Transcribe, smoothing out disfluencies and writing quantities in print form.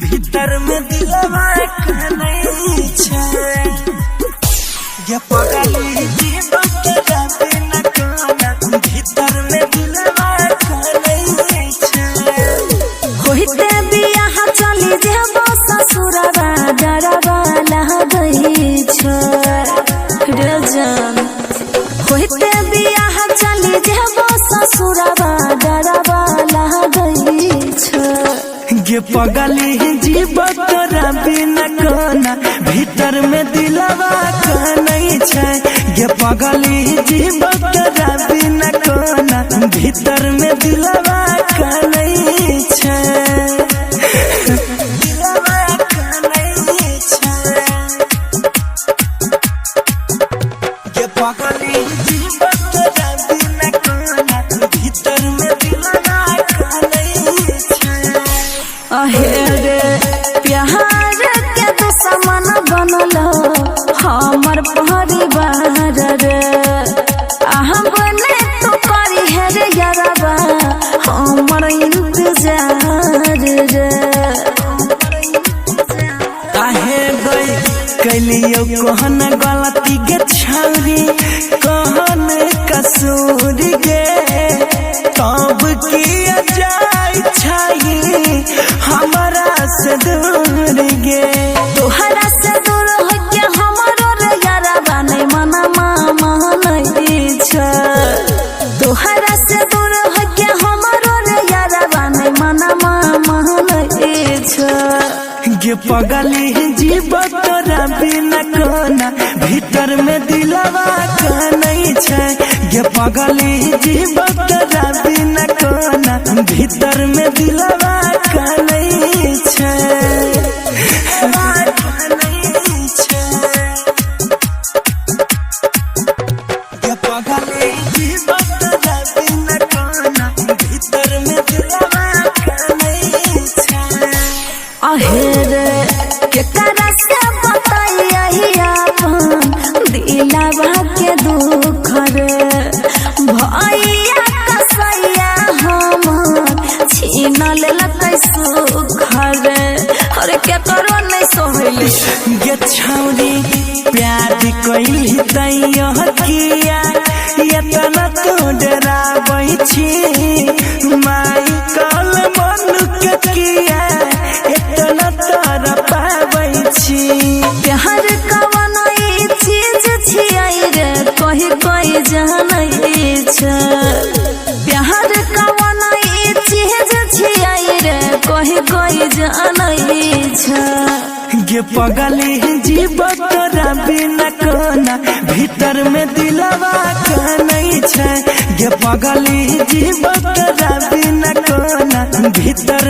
भीतर में दिलवा नहीं छे ये पगली जीवन तेरा बिना कोना भीतर में दिलवा नहीं छे होइते बियाह चली जेबो ससुरवा डरवा लागई छ रे जान होइते बियाह चली जेबो ससुरवा डरवा लागई छ ये पगली जीवन तेरा बिना कोना भीतर में दिलवा नहीं छे ये पगली जीवन तेरा बिना कोना भीतर में दिलवा नहीं छे दिलवा नहीं छे ये पगली जीवन तेरा बिना कोना भीतर में दिलवा नहीं छे अहेरे प्यार के दुश्मन बनलो हमर परिवार रे हम बने तो करी है रे यारबा हमर इंतजार रे काहे गई कैलियो कहन गलती के छौरी कहन कसूर गे तब किया जाय छाई हमरा से दूर गे तोहरा से दूर हो के हमरो रे यारबा नहीं मना मामा नहीं छ तोहरा से दूर हो के हमरो रे यारबा नहीं मना मामा नहीं छ ये पगली जीवन तोरा बिना कोना भीतर में दिलवा नहीं छे ये पगली जीवन तोरा बिना कोना भीतर में दिलवा नहीं छे नहीं छे ये पगली जीवन तोरा बिना कोना भीतर में दिलवा नहीं छे अहेरे के तरह से बताइए अपन दिलवा के दुख रे भैया कसैया हमर छीन लेलकै सुख रे अरे के करो नहीं सोहली ये छौरी प्यार कइली तैयो किया एतना तो डराबै छी माई कल मन के किया एतना तर पाबै छी प्यार कवन ई चीज छियै रे कहि कोई जानै छ प्यार कवन ई चीज छियै रे कहि कोई जानै छ ये पगली जीवन तोरा बिना कोना भीतर में दिलवा नहीं छे ये पगली जीवन तोरा बिना कोना भीतर